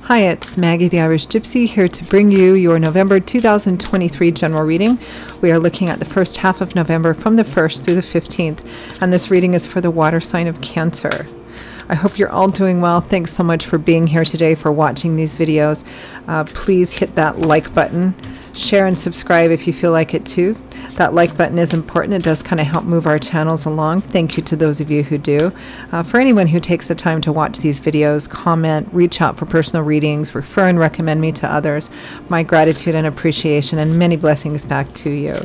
Hi, it's Maggie the Irish Gypsy here to bring you your November 2023 general reading. We are looking at the first half of November from the 1st through the 15th, and this reading is for the water sign of Cancer. I hope you're all doing well. Thanks so much for being here today, for watching these videos. Please hit that like button, share and subscribe if you feel like it too. That like button is important. It does kind of help move our channels along. Thank you to those of you who do. For anyone who takes the time to watch these videos, comment, reach out for personal readings, refer and recommend me to others, my gratitude and appreciation and many blessings back to you.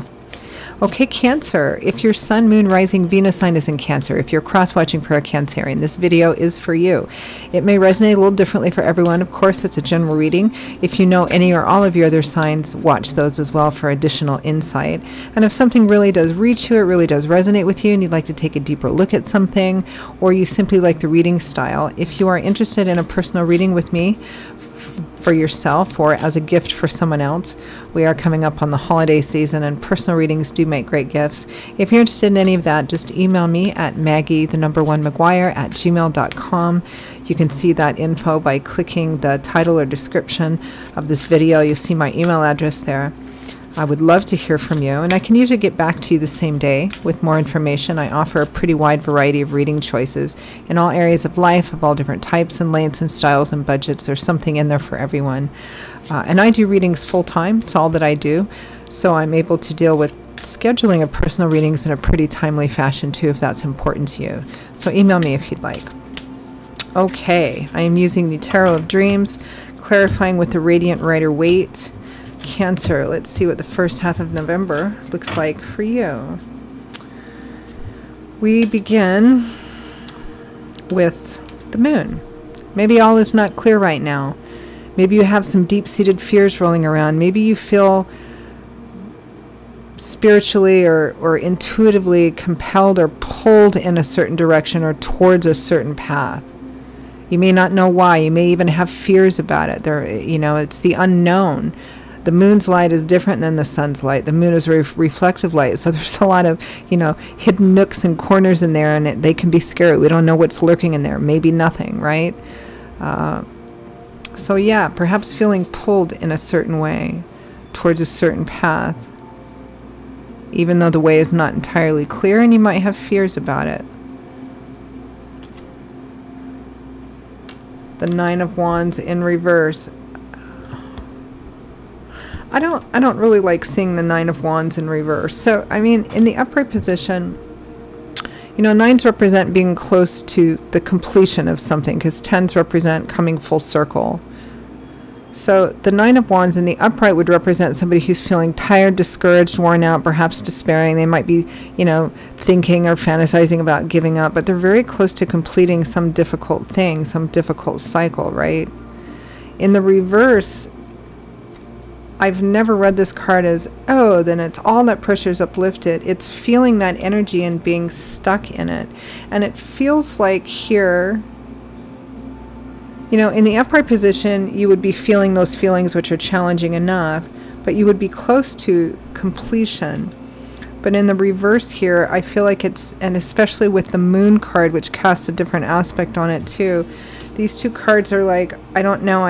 Okay, Cancer, if your Sun, Moon, Rising, Venus sign is in Cancer, if you're cross-watching for a Cancerian, this video is for you. It may resonate a little differently for everyone. Of course, it's a general reading. If you know any or all of your other signs, watch those as well for additional insight. And if something really does reach you, it really does resonate with you, and you'd like to take a deeper look at something, or you simply like the reading style, if you are interested in a personal reading with me, for yourself or as a gift for someone else. We are coming up on the holiday season and personal readings do make great gifts. If you're interested in any of that, just email me at maggie1mcguire@gmail.com. You can see that info by clicking the title or description of this video. You'll see my email address there. I would love to hear from you, and I can usually get back to you the same day with more information. I offer a pretty wide variety of reading choices in all areas of life, of all different types and lengths and styles and budgets. There's something in there for everyone. And I do readings full-time. It's all that I do. So I'm able to deal with scheduling of personal readings in a pretty timely fashion too, if that's important to you. So email me if you'd like. Okay, I am using the Tarot of Dreams, clarifying with the Radiant Rider-Waite. Cancer, let's see what the first half of November looks like for you. We begin with the moon. Maybe all is not clear right now. Maybe you have some deep-seated fears rolling around. Maybe you feel spiritually or intuitively compelled or pulled in a certain direction or towards a certain path. You may not know why. You may even have fears about it. It's the unknown. The moon's light is different than the sun's light. The moon is reflective light, so there's a lot of, hidden nooks and corners in there, and they can be scary. We don't know what's lurking in there. Maybe nothing, right? So yeah, perhaps feeling pulled in a certain way towards a certain path, even though the way is not entirely clear, and you might have fears about it. The Nine of Wands in reverse. I don't really like seeing the Nine of Wands in reverse. So, I mean, in the upright position, nines represent being close to the completion of something, because tens represent coming full circle. So the Nine of Wands in the upright would represent somebody who's feeling tired, discouraged, worn out, perhaps despairing. They might be, thinking or fantasizing about giving up, but they're very close to completing some difficult thing, some difficult cycle, right? In the reverse, I've never read this card as, oh, then it's all that pressure is uplifted. It's feeling that energy and being stuck in it. And it feels like here, in the upright position, you would be feeling those feelings which are challenging enough, but you would be close to completion. But in the reverse here, I feel like it's, and especially with the moon card, which casts a different aspect on it too, these two cards are like, I don't know,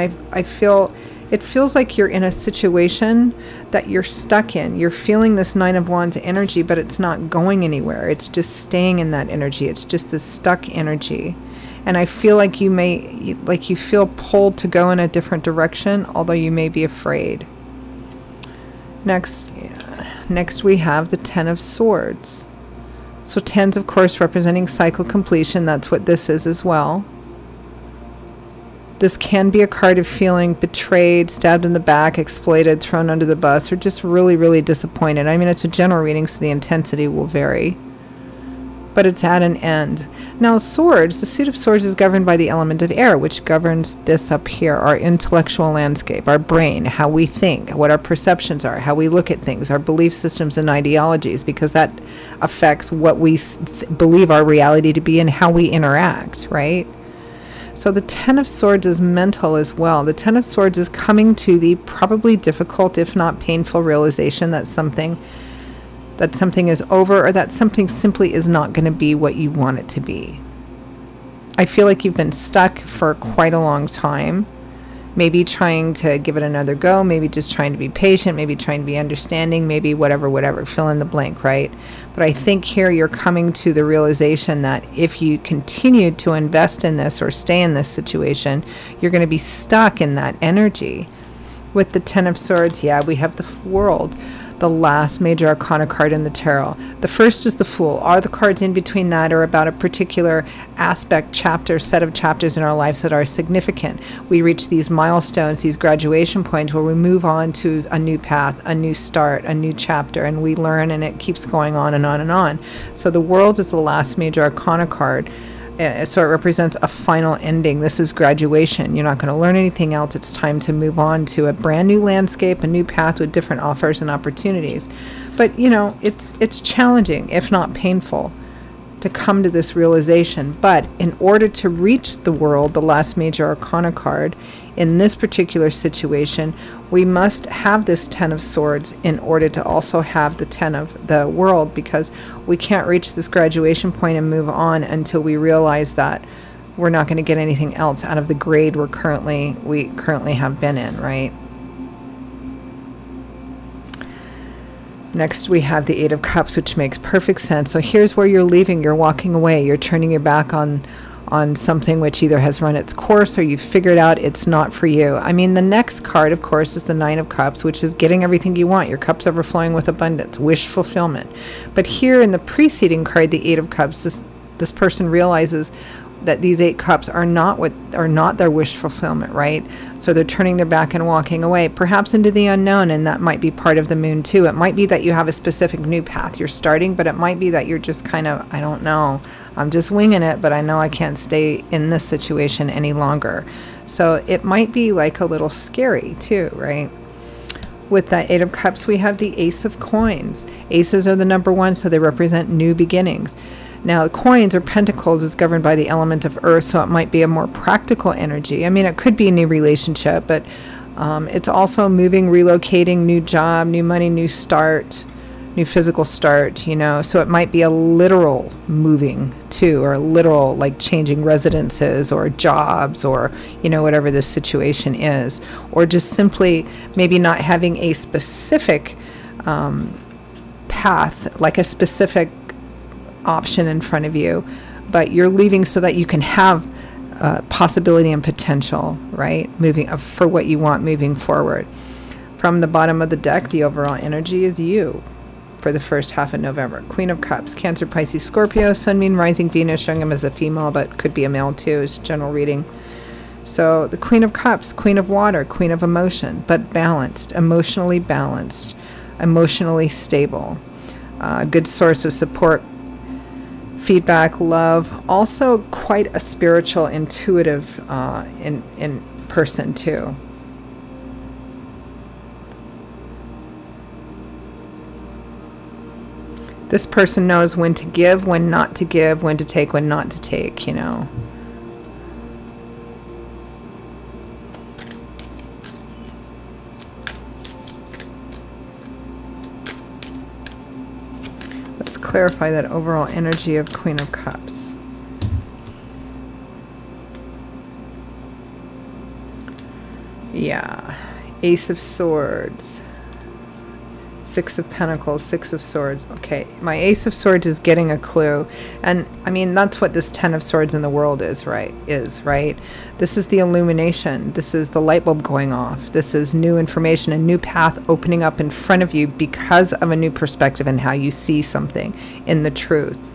it feels like you're in a situation that you're stuck in. You're feeling this Nine of Wands energy, but it's not going anywhere. It's just staying in that energy. It's just a stuck energy. And I feel like you feel pulled to go in a different direction, although you may be afraid. Next we have the Ten of Swords. So tens, of course, representing cycle completion. That's what this is as well. This can be a card of feeling betrayed, stabbed in the back, exploited, thrown under the bus, or just really, really disappointed. I mean, it's a general reading, so the intensity will vary. But it's at an end. Now, swords, the suit of swords is governed by the element of air, which governs this up here, our intellectual landscape, our brain, how we think, what our perceptions are, how we look at things, our belief systems and ideologies, because that affects what we believe our reality to be and how we interact, right? So the Ten of Swords is mental as well. The Ten of Swords is coming to the probably difficult, if not painful, realization that something is over, or that something simply is not going to be what you want it to be. I feel like you've been stuck for quite a long time, maybe trying to give it another go, maybe just trying to be patient, maybe trying to be understanding, maybe whatever, fill in the blank, right? But I think here you're coming to the realization that if you continue to invest in this or stay in this situation, you're going to be stuck in that energy. With the Ten of Swords, yeah, we have the World, the last major arcana card in the tarot. The first is the Fool. Are the cards in between that or about a particular aspect, chapter, set of chapters in our lives that are significant? We reach these milestones, these graduation points where we move on to a new path, a new start, a new chapter, and we learn, and it keeps going on and on and on. So the World is the last major arcana card. So it represents a final ending. This is graduation. You're not going to learn anything else. It's time to move on to a brand new landscape, a new path with different offers and opportunities. But, you know, it's challenging, if not painful, to come to this realization. But in order to reach the World, the last major arcana card, in this particular situation, we must have this Ten of Swords in order to also have the Ten of the World, because we can't reach this graduation point and move on until we realize that we're not going to get anything else out of the grade we currently have been in, right? Next, we have the Eight of Cups, which makes perfect sense. So here's where you're leaving, you're walking away, you're turning your back on something which either has run its course or you've figured out it's not for you. I mean, the next card, of course, is the Nine of Cups, which is getting everything you want. Your cups overflowing with abundance, wish fulfillment. But here in the preceding card, the Eight of Cups, this person realizes that these 8 cups are not their wish fulfillment, right? So they're turning their back and walking away, perhaps into the unknown, and that might be part of the moon too. It might be that you have a specific new path you're starting, but it might be that you're just kind of, I don't know, I'm just winging it, but I know I can't stay in this situation any longer. So it might be like a little scary too, right? With that Eight of Cups, we have the Ace of Coins. Aces are the number 1, so they represent new beginnings. Now, the coins or pentacles is governed by the element of earth, so it might be a more practical energy. I mean, it could be a new relationship, but it's also moving, relocating, new job, new money, new start, new physical start, you know. So it might be a literal moving too, or a literal like changing residences or jobs, or, you know, whatever this situation is. Or just simply maybe not having a specific path, like a specific option in front of you, but you're leaving so that you can have possibility and potential, right? Moving for what you want moving forward. From the bottom of the deck, the overall energy is you for the first half of November. Queen of Cups, Cancer, Pisces, Scorpio, Sun, Moon, Rising, Venus, showing them as a female, but could be a male too, is general reading. So the Queen of Cups, Queen of Water, Queen of Emotion, but balanced, emotionally stable. Good source of support, feedback, love. Also quite a spiritual, intuitive in person too. This person knows when to give, when not to give, when to take, when not to take, you know. Let's clarify that overall energy of Queen of Cups. Yeah. Ace of Swords. Six of Pentacles, Six of Swords. Okay, my Ace of Swords is getting a clue. And, I mean, that's what this Ten of Swords in the world is, right? This is the illumination. This is the light bulb going off. This is new information, a new path opening up in front of you because of a new perspective and how you see something in the truth.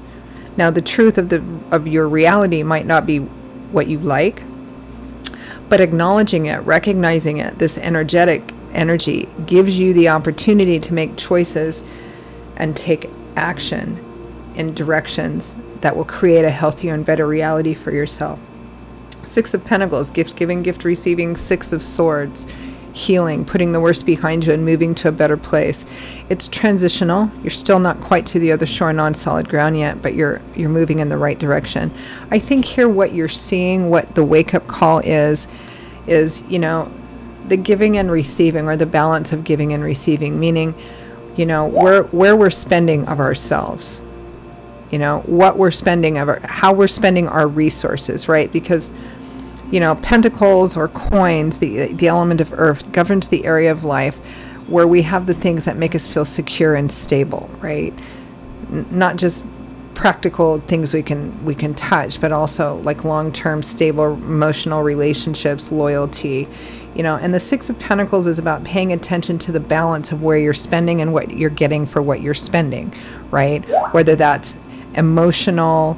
Now, the truth of your reality might not be what you like, but acknowledging it, recognizing it, this energetic energy gives you the opportunity to make choices and take action in directions that will create a healthier and better reality for yourself. Six of Pentacles, gift giving, gift receiving. Six of Swords, healing, putting the worst behind you and moving to a better place. It's transitional. You're still not quite to the other shore, non-solid ground yet, but you're moving in the right direction. I think here what you're seeing, what the wake-up call is, you know, the giving and receiving, or the balance of giving and receiving, meaning, you know, where we're spending of ourselves, you know, what we're spending of how we're spending our resources, right? Because You know, pentacles or coins, the element of earth, governs the area of life where we have the things that make us feel secure and stable, right? Not just practical things we can touch, but also like long-term stable emotional relationships, loyalty, you know. And the Six of Pentacles is about paying attention to the balance of where you're spending and what you're getting for what you're spending, right? Whether that's emotional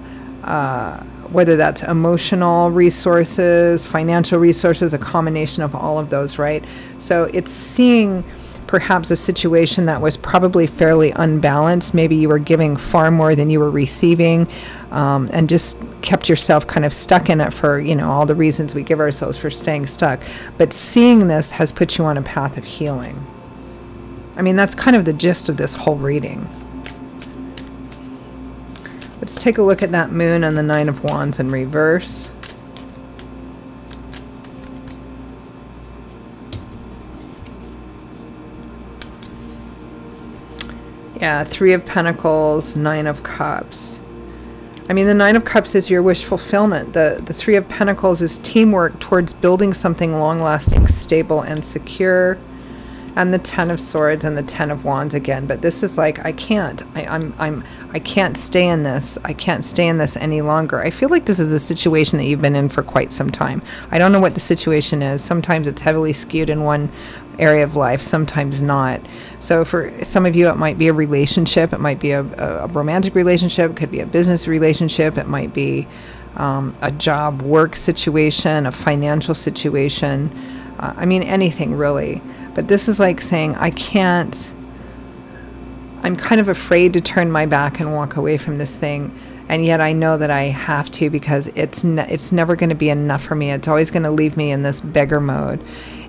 resources, financial resources, a combination of all of those, right? So it's seeing perhaps a situation that was probably fairly unbalanced. Maybe you were giving far more than you were receiving, and just kept yourself kind of stuck in it for, you know, all the reasons we give ourselves for staying stuck. But seeing this has put you on a path of healing. I mean, that's kind of the gist of this whole reading. Let's take a look at that moon and the Nine of Wands in reverse. Yeah, Three of Pentacles, Nine of Cups. I mean, the Nine of Cups is your wish fulfillment. The Three of Pentacles is teamwork towards building something long-lasting, stable, and secure. And the Ten of Swords and the Ten of Wands again. But this is like, I can't stay in this. I can't stay in this any longer. I feel like this is a situation that you've been in for quite some time. I don't know what the situation is. Sometimes it's heavily skewed in one area of life, sometimes not. So for some of you, it might be a relationship. It might be a romantic relationship. It could be a business relationship. It might be a job, work situation, a financial situation. I mean, anything really. But this is like saying, I can't, I'm kind of afraid to turn my back and walk away from this thing. And yet I know that I have to, because it's never going to be enough for me. It's always going to leave me in this beggar mode.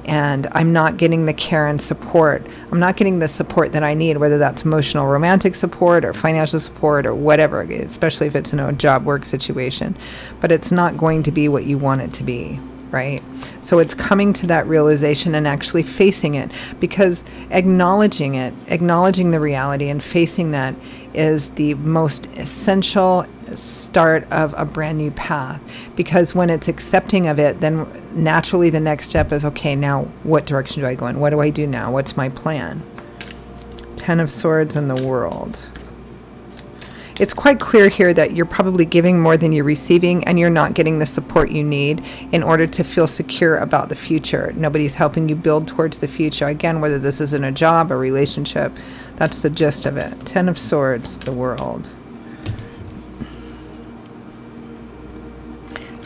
And I'm not getting the care and support. I'm not getting the support that I need, whether that's emotional, romantic support or financial support or whatever, especially if it's in a job work situation. But it's not going to be what you want it to be, right? So it's coming to that realization and actually facing it, because acknowledging it, acknowledging the reality and facing that is the most essential start of a brand new path. Because when it's accepting of it, then naturally the next step is, okay, now what direction do I go in? What do I do now? What's my plan? Ten of Swords and the World. It's quite clear here that you're probably giving more than you're receiving, and you're not getting the support you need in order to feel secure about the future. Nobody's helping you build towards the future. Again, whether this is in a job, a relationship, that's the gist of it. Ten of Swords, the World.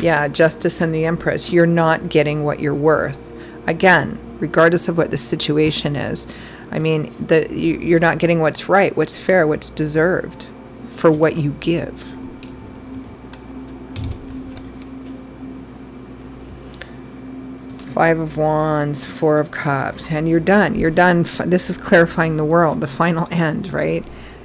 Yeah, Justice and the Empress. You're not getting what you're worth. Again, regardless of what the situation is. I mean, you're not getting what's right, what's fair, what's deserved for what you give. Five of Wands, Four of Cups, and you're done. You're done. This is clarifying the world, the final end, right?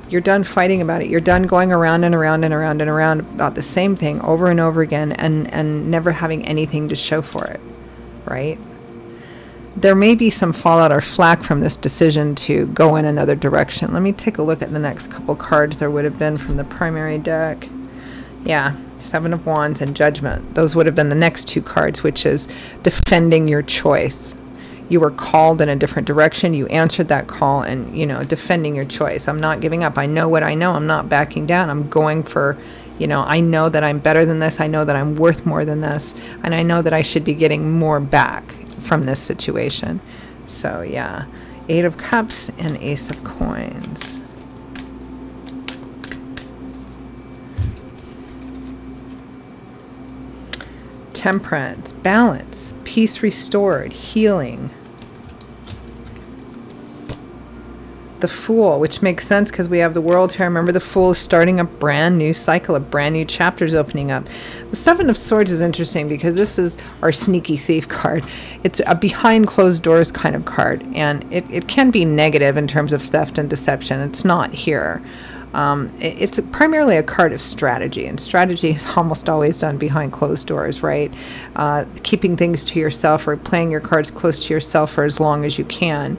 You're done fighting about it. You're done going around and around and around and around about the same thing over and over again, and never having anything to show for it, right? There may be some fallout or flack from this decision to go in another direction. Let me take a look at the next couple cards there would have been from the primary deck. Yeah, Seven of Wands and Judgment. Those would have been the next two cards, which is defending your choice. You were called in a different direction. You answered that call, and, you know, defending your choice. I'm not giving up. I know what I know. I'm not backing down. I'm going for, you know, I know that I'm better than this. I know that I'm worth more than this. And I know that I should be getting more back from this situation. So yeah, Eight of Cups and Ace of Coins. Temperance, balance, peace restored, healing. The Fool, which makes sense because we have the World here. Remember, the Fool is starting a brand new cycle, a brand new chapter is opening up. The Seven of Swords is interesting because this is our sneaky thief card. It's a behind closed doors kind of card, and it can be negative in terms of theft and deception. It's not here. It's primarily a card of strategy, and strategy is almost always done behind closed doors, right? Keeping things to yourself, or playing your cards close to yourself for as long as you can.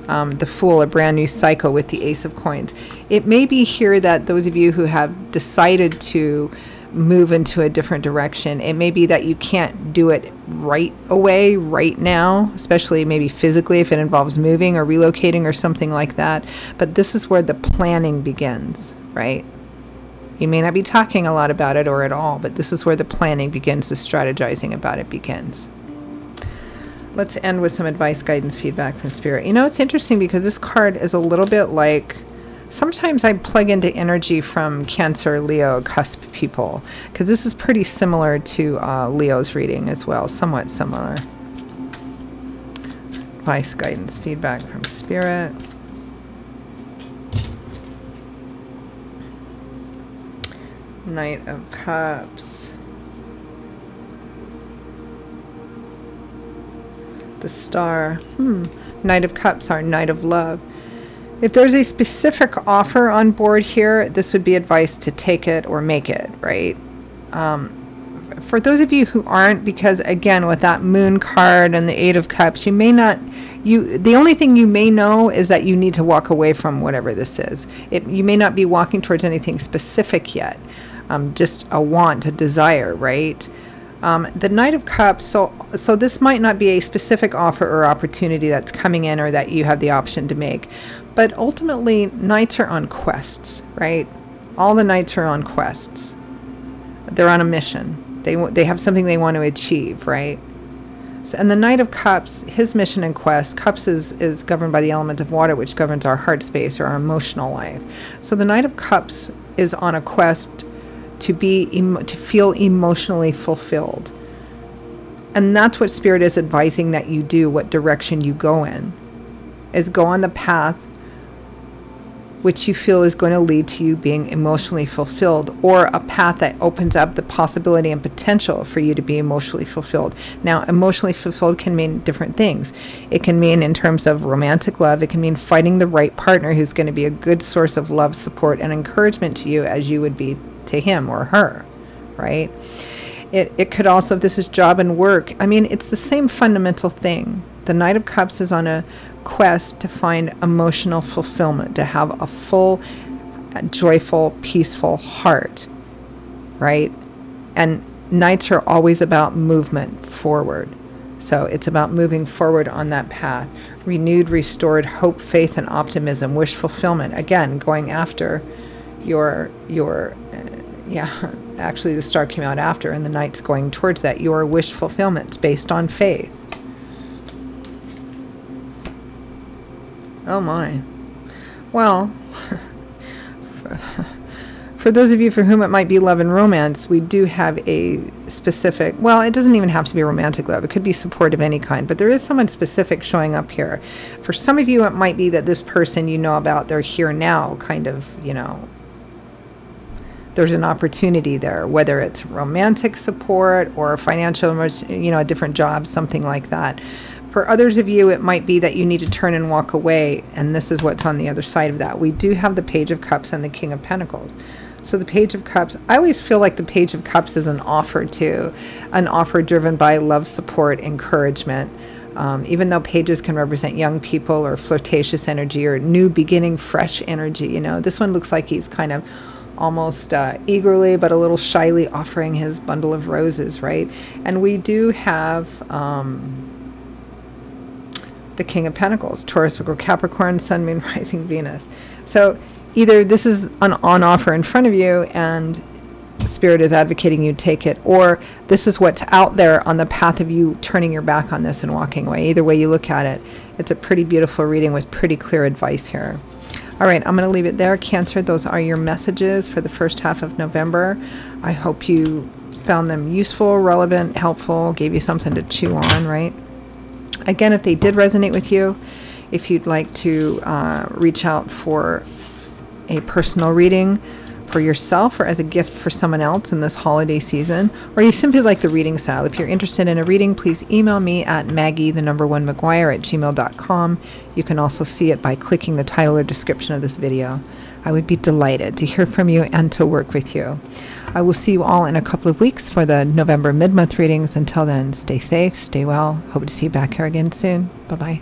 The Fool, a brand new cycle with the Ace of Coins. It may be here that those of you who have decided to move into a different direction. It may be that you can't do it right away, right now, especially maybe physically if it involves moving or relocating or something like that. But this is where the planning begins, right? You may not be talking a lot about it or at all, but this is where the planning begins, the strategizing about it begins. Let's end with some advice, guidance, feedback from Spirit. You know, it's interesting because this card is a little bit like, sometimes I plug into energy from Cancer, Leo, cusp people, because this is pretty similar to Leo's reading as well, somewhat similar. Advice, guidance, feedback from Spirit. Knight of Cups. The Star. Knight of Cups, our Knight of Love. If there's a specific offer on board here, this would be advice to take it or make it, right? For those of you who aren't, because again, with that Moon card and the Eight of Cups, you may not, the only thing you may know is that you need to walk away from whatever this is. You may not be walking towards anything specific yet. Just a want, a desire, right? The Knight of Cups, so this might not be a specific offer or opportunity that's coming in or that you have the option to make. But ultimately, knights are on quests, right? All the knights are on quests. They're on a mission. They have something they want to achieve, right? So, and the Knight of Cups, his mission and quest, Cups is governed by the element of water, which governs our heart space or our emotional life. So the Knight of Cups is on a quest to feel emotionally fulfilled. And that's what Spirit is advising that you do, what direction you go in, is go on the path which you feel is going to lead to you being emotionally fulfilled, or a path that opens up the possibility and potential for you to be emotionally fulfilled. Now, emotionally fulfilled can mean different things. It can mean in terms of romantic love. It can mean finding the right partner who's going to be a good source of love, support, and encouragement to you as you would be to him or her, right? It could also, if this is job and work, I mean, it's the same fundamental thing. The Knight of Cups is on a quest to find emotional fulfillment, to have a full, joyful, peaceful heart, right? And knights are always about movement forward. So it's about moving forward on that path. Renewed, restored hope, faith, and optimism, wish fulfillment. Again, going after actually the star came out after, and the knight's going towards that. Your wish fulfillment based on faith. Oh my. Well, for those of you for whom it might be love and romance, we do have a specific, well, it doesn't even have to be romantic love. It could be support of any kind, but there is someone specific showing up here. For some of you, it might be that this person you know about, they're here now, kind of, you know, there's an opportunity there, whether it's romantic support or financial, you know, a different job, something like that. For others of you, it might be that you need to turn and walk away, and this is what's on the other side of that. We do have the Page of Cups and the King of Pentacles. So the Page of Cups, I always feel like the Page of Cups is an offer too, an offer driven by love, support, encouragement. Even though pages can represent young people or flirtatious energy or new beginning, fresh energy, you know, this one looks like he's kind of almost eagerly but a little shyly offering his bundle of roses, right? And we do have the King of Pentacles, Taurus, Virgo, Capricorn, Sun, Moon, Rising, Venus. So either this is on offer in front of you and Spirit is advocating you take it, or this is what's out there on the path of you turning your back on this and walking away. Either way you look at it, it's a pretty beautiful reading with pretty clear advice here. All right, I'm going to leave it there. Cancer, those are your messages for the first half of November. I hope you found them useful, relevant, helpful, gave you something to chew on, right? Again, if they did resonate with you, if you'd like to reach out for a personal reading for yourself or as a gift for someone else in this holiday season, or you simply like the reading style, if you're interested in a reading, please email me at maggie1mcguire@gmail.com. You can also see it by clicking the title or description of this video. I would be delighted to hear from you and to work with you. I will see you all in a couple of weeks for the November mid-month readings. Until then, stay safe, stay well. Hope to see you back here again soon. Bye-bye.